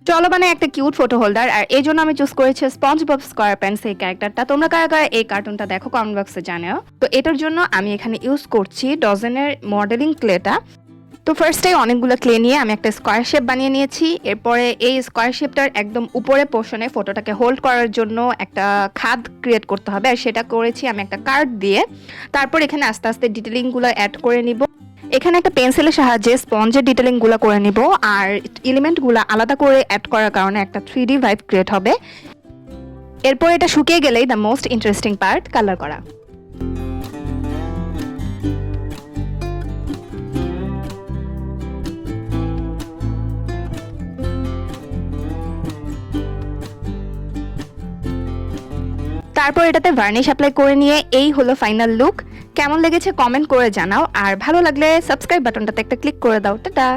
চলো বানাই একটা কিউট ফটো হোল্ডার। আর এই জন্য আমি চুজ করেছি স্পঞ্জবব স্কোয়ারপ্যান্টস এই ক্যারেক্টারটা। তোমরা কারা কারা এই কার্টুনটা দেখো কমেন্ট বক্সে জানাও। তো এটার জন্য আমি এখানে ইউজ করছি ডজেনের মডেলিং ক্লেটা। তো ফার্স্টে অনেকগুলো ক্লে নিয়ে আমি একটা স্কোয়ার শেপ বানিয়ে নিয়েছি। এরপরে এই স্কোয়ার শেপটার একদম উপরে পোর্শনে ফটোটাকে হোল্ড করার জন্য একটা খাদ ক্রিয়েট করতে হবে, আর সেটা করেছি আমি একটা কার্ড দিয়ে। তারপর এখানে আস্তে আস্তে ডিটেলিংগুলো অ্যাড করে নিব। এখানে একটা পেন্সিলের সাহায্যে স্পঞ্জের ডিটেলিংগুলো করে নিব, আর এলিমেন্টগুলো আলাদা করে অ্যাড করার কারণে একটা 3D ভাইব ক্রিয়েট হবে। এরপর এটা শুকিয়ে গেলেই the most interesting part, colour করা। তারপর এটাতে ভার্নিশ অ্যাপ্লাই করে নিয়ে এই হলো ফাইনাল লুক। কেমন লেগেছে কমেন্ট করে জানাও, আর ভালো লাগলে সাবস্ক্রাইব বাটনটাতে একটা ক্লিক করে দাও। টাটা।